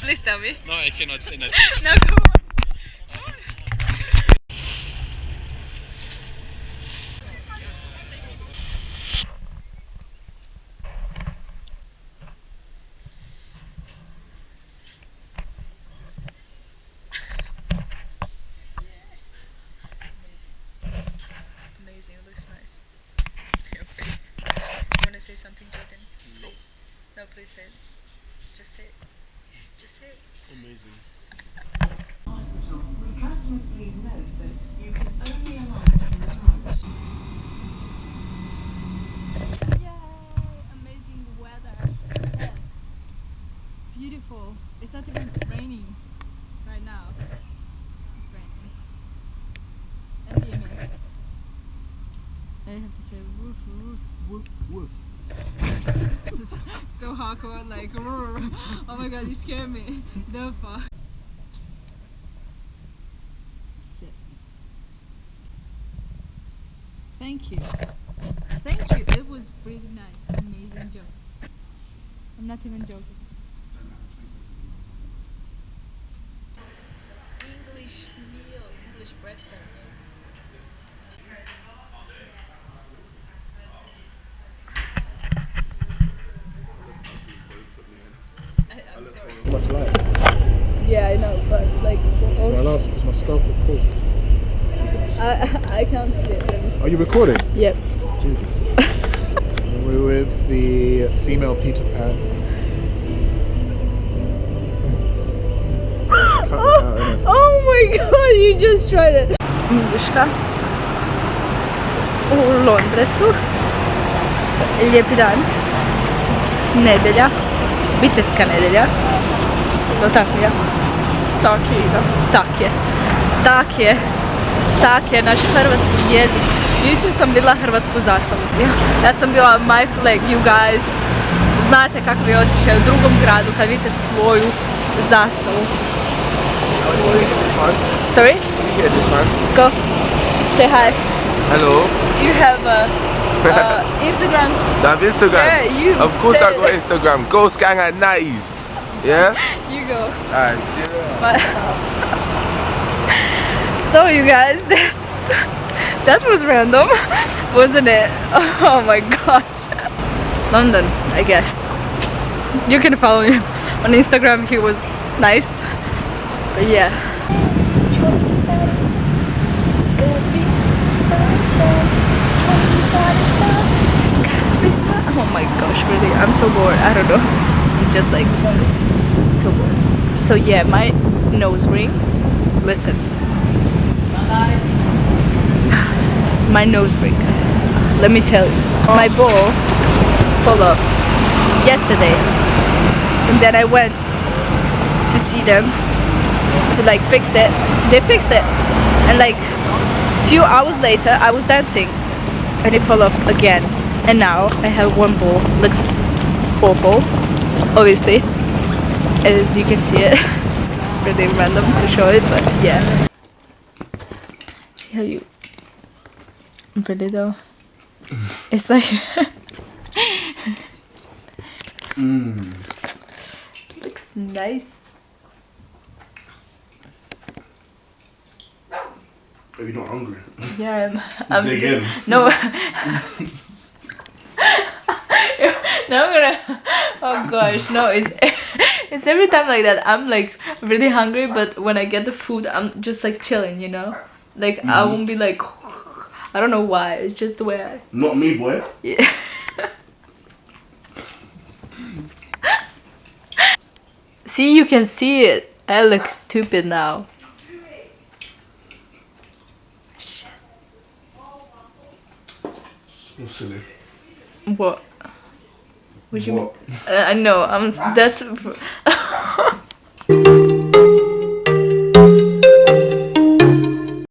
Please tell me. No, I cannot say nothing. No, come on. Amazing, it looks nice. Your face. You want to say something, Jordan? Please. No, please say it. Just say it. Just say it. Amazing. Would customers please note that you can only alight from the front. Yay! Amazing weather. Yes. Beautiful. It's not even raining right now. It's raining. And the mix. I have to say woof woof. Woof, woof. So hardcore, like roar. Oh my god, you scared me. The fuck. Shit. Thank you. Thank you. It was really nice. Amazing job. I'm not even joking. English meal, English breakfast. I'm sorry. Much light. Yeah, I know, but like. Does my scarf look cool? I can't see it. Let me see. Are you recording? Yep. Jesus. We're with the female Peter Pan. Oh my god, you just tried it. Miljuška u Londresu. Lijepi dan. Nedelja. Bitejska nedelja. Jel' tako ja? Tak je, da. Tak je. Tak je. Tak je, naš hrvatski jezik. Jučer sam bila hrvatsku zastavu. Ja sam bila my flag, you guys. Znate kakav je osjećaj u drugom gradu kad vidite svoju zastavu. Svoju. Sorry? Yeah, this one. Go. Say hi. Hello. Do you have Instagram? Do I have Instagram? Yeah, you. Of course I said got it. Instagram. Ghost Gang at 90s. Yeah? You go. Alright, see you later. But so you guys, that was random, wasn't it? Oh my god. London, I guess. You can follow him on Instagram. He was nice. But yeah. Oh my gosh, really, I'm so bored. I don't know. I'm just like so bored. So yeah, my nose ring. Listen. My nose ring. Let me tell you. My ball fell off yesterday. And then I went to see them to like fix it. They fixed it. And like few hours later I was dancing and it fell off again. And now I have one ball. Looks awful, obviously, as you can see it. It's pretty random to show it, but yeah. See how you really though? It's like looks nice. Are you not hungry? Yeah, I'm Dig just in. no. No, I'm gonna. Oh gosh, no! It's every time like that. I'm like really hungry, but when I get the food, I'm just like chilling, you know. Like I won't be like. I don't know why. It's just the way I. Not me, boy. Yeah. See, you can see it. I look stupid now. Shit. You're silly. What? What do you mean? What? I know.